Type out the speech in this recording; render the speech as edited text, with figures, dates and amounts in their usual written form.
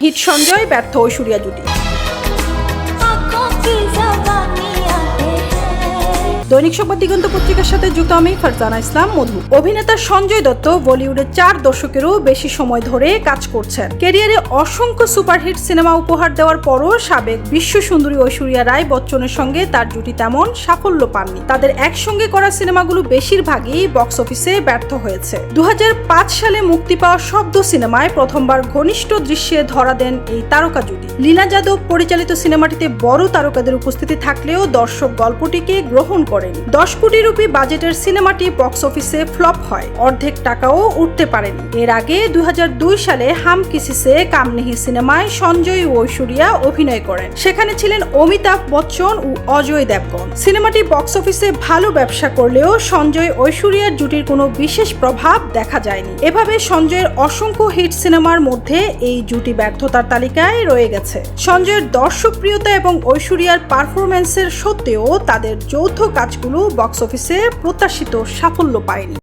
Hit Sanjay, ব্যর্থ ঐশ্বরিয়া জুটি। দৈনিক সংবাদ দিগন্ত পত্রিকার সাথে যুক্ত আমি ফারজানা ইসলাম মধু। অভিনেতা সঞ্জয় দত্ত বলিউডে 4 দশকেরও বেশি সময় ধরে কাজ করছেন। ক্যারিয়ারে অসংখ্য সুপারহিট সিনেমা উপহার দেওয়ার পরও সাবেক বিশ্ব সুন্দরী ঐশ্বরিয়া রায় বচ্চনের সঙ্গে তার জুটি তেমন সাফল্য পাননি। তাদের একসঙ্গে করা সিনেমাগুলো বেশিরভাগই বক্স অফিসে ব্যর্থ হয়েছে। 2005 সালে মুক্তি পাওয়া শব্দ সিনেমায় প্রথমবার ঘনিষ্ঠ দৃশ্যে ধরা দেন এই তারকা জুটি। লীনা যাদব পরিচালিত সিনেমাটিতে বড় তারকাদের উপস্থিতি থাকলেও দর্শক গল্পটিকে গ্রহণ করে। 10 কোটি রুপি বাজেটের সিনেমাটি বক্স অফিসে ফ্লপ হয়, অর্ধেক টাকাও উঠতে পারেনি। এর আগে 2002 সালে হাম কিসি সে কাম নেহি সিনেমায় সঞ্জয় ও ঐশ্বরিয়া অভিনয় করেন। সেখানে ছিলেন অমিতাভ বচ্চন ও অজয় দেবগন। সিনেমাটি বক্স অফিসে ভালো ব্যবসা করলেও সঞ্জয় ঐশ্বরিয়ার জুটির কোনো বিশেষ প্রভাব দেখা যায়নি। এভাবে সঞ্জয়ের অসংখ্য হিট সিনেমার মধ্যে এই জুটি ব্যর্থতার তালিকায় রয়ে গেছে। সঞ্জয়ের দর্শকপ্রিয়তা এবং ঐশ্বরিয়ার পারফরম্যান্সের সত্ত্বেও তাদের যৌথ কাজগুলো বক্স অফিসে প্রত্যাশিত সাফল্য পায়নি।